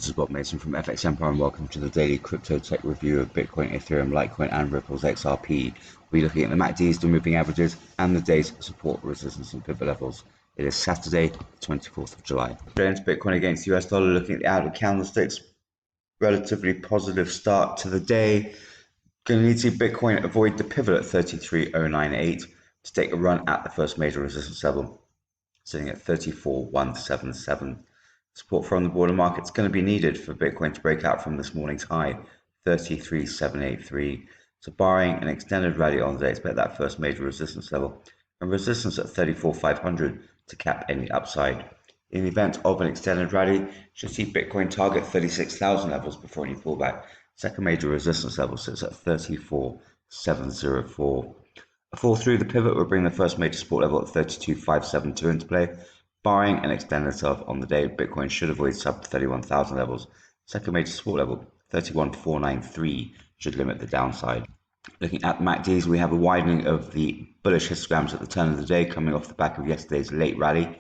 This is Bob Mason from FX Empire and welcome to the daily crypto tech review of Bitcoin, Ethereum, Litecoin and Ripple's XRP. We'll be looking at the MACDs, the moving averages and the day's support, resistance and pivot levels. It is Saturday, 24th of July. Going into Bitcoin against the US dollar, looking at the outlook candlesticks, relatively positive start to the day. Going to need to see Bitcoin avoid the pivot at 33,098 to take a run at the first major resistance level, sitting at 34,177. Support from the broader market is going to be needed for Bitcoin to break out from this morning's high, 33,783. So barring an extended rally on the day, expect that first major resistance level and resistance at 34,500 to cap any upside. In the event of an extended rally, should see Bitcoin target 36,000 levels before any pullback. Second major resistance level sits at 34,704. A fall through the pivot will bring the first major support level at 32,572 into play. Barring an extended sell-off on the day, Bitcoin should avoid sub 31,000 levels. Second major support level, 31,493, should limit the downside. Looking at the MACDs, we have a widening of the bullish histograms at the turn of the day coming off the back of yesterday's late rally.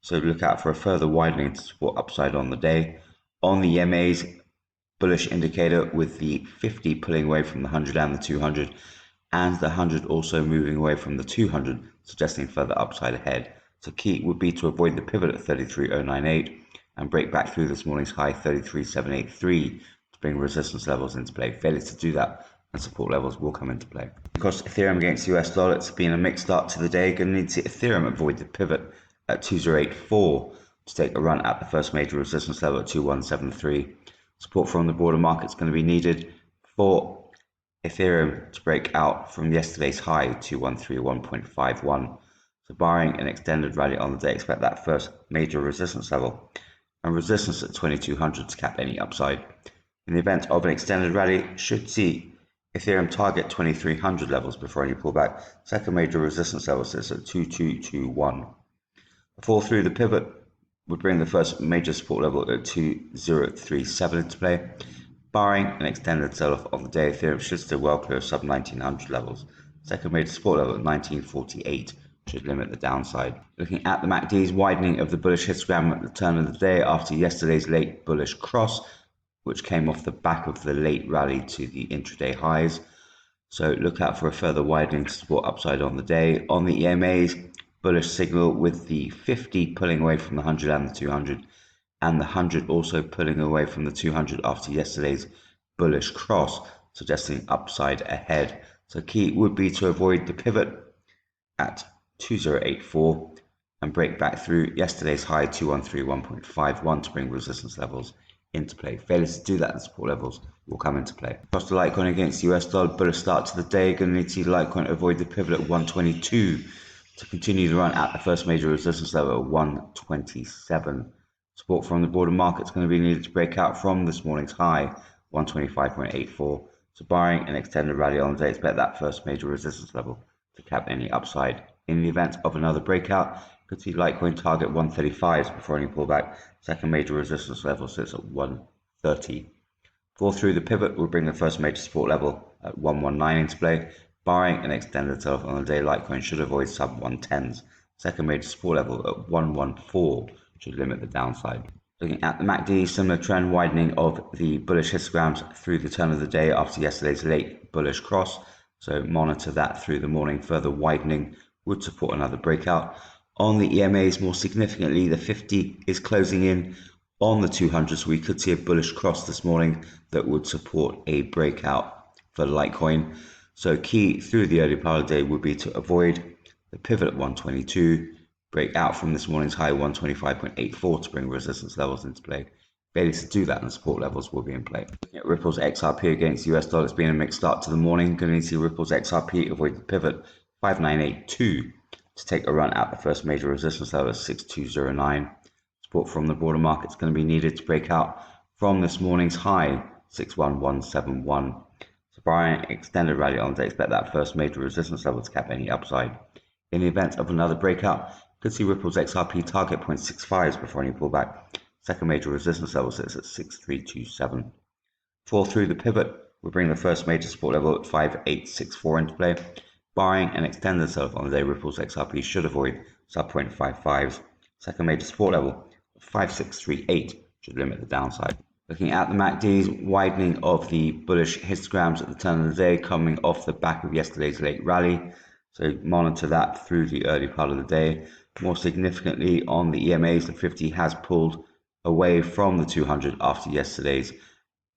So look out for a further widening to support upside on the day. On the EMAs, bullish indicator with the 50 pulling away from the 100 and the 200, and the 100 also moving away from the 200, suggesting further upside ahead. So key would be to avoid the pivot at 33,098 and break back through this morning's high 33,783 to bring resistance levels into play. Failure to do that and support levels will come into play. Because Ethereum against the US dollar, it's been a mixed start to the day. Going to need to see Ethereum avoid the pivot at 2084 to take a run at the first major resistance level at 2173. Support from the broader market is going to be needed for Ethereum to break out from yesterday's high 2131.51. So barring an extended rally on the day, expect that first major resistance level and resistance at 2200 to cap any upside. In the event of an extended rally, should see Ethereum target 2300 levels before any pullback. Second major resistance level sits at 2221. A fall through the pivot would bring the first major support level at 2037 into play. Barring an extended sell-off on the day, Ethereum should still well clear of sub 1900 levels. Second major support level at 1948 should limit the downside. Looking at the MACDs, widening of the bullish histogram at the turn of the day after yesterday's late bullish cross, which came off the back of the late rally to the intraday highs. So look out for a further widening to support upside on the day. On the EMAs, bullish signal with the 50 pulling away from the 100 and the 200, and the 100 also pulling away from the 200 after yesterday's bullish cross, suggesting upside ahead. So key would be to avoid the pivot at 2084 and break back through yesterday's high 2131.51 to bring resistance levels into play. Failure to do that and support levels will come into play. Across the Litecoin against the US dollar, bullish start to the day. Going to need to see Litecoin avoid the pivot at 122 to continue the run at the first major resistance level at 127. Support from the broader market is going to be needed to break out from this morning's high 125.84. So barring an extended rally on the day, expect that first major resistance level to cap any upside. In the event of another breakout, could see Litecoin target 135s before any pullback. Second major resistance level sits at 130. Fall through the pivot will bring the first major support level at 119 into play. Barring an extended sell-off on the day, Litecoin should avoid sub 110s. Second major support level at 114 should limit the downside. Looking at the MACD, similar trend widening of the bullish histograms through the turn of the day after yesterday's late bullish cross. So monitor that through the morning. Further widening would support another breakout. On the EMAs, more significantly, the 50 is closing in on the 200, so we could see a bullish cross this morning that would support a breakout for Litecoin. So key through the early part of the day would be to avoid the pivot at 122, break out from this morning's high 125.84 to bring resistance levels into play. Failure to do that and support levels will be in play. Looking at Ripple's XRP against the US dollar, it's been a mixed start to the morning. Going to need to see Ripple's XRP avoid the pivot 5982 to take a run at the first major resistance level at 6209. Support from the broader market is going to be needed to break out from this morning's high 61171. So barring extended rally on the day, expect that first major resistance level to cap any upside. In the event of another breakout, could see Ripple's XRP target 0.65s before any pullback. Second major resistance level sits at 6327. Fall through the pivot will bring the first major support level at 5864 into play. Barring an extended sell-off on the day, Ripple's XRP should avoid sub 0.55s. Second major support level of 5638 should limit the downside. Looking at the MACDs, widening of the bullish histograms at the turn of the day coming off the back of yesterday's late rally. So monitor that through the early part of the day. More significantly, on the EMAs, the 50 has pulled away from the 200 after yesterday's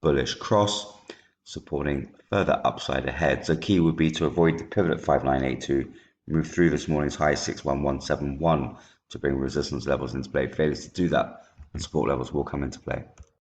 bullish cross, supporting further upside ahead. So key would be to avoid the pivot at 5982, move through this morning's high 61171 to bring resistance levels into play. Failures to do that, and support levels will come into play.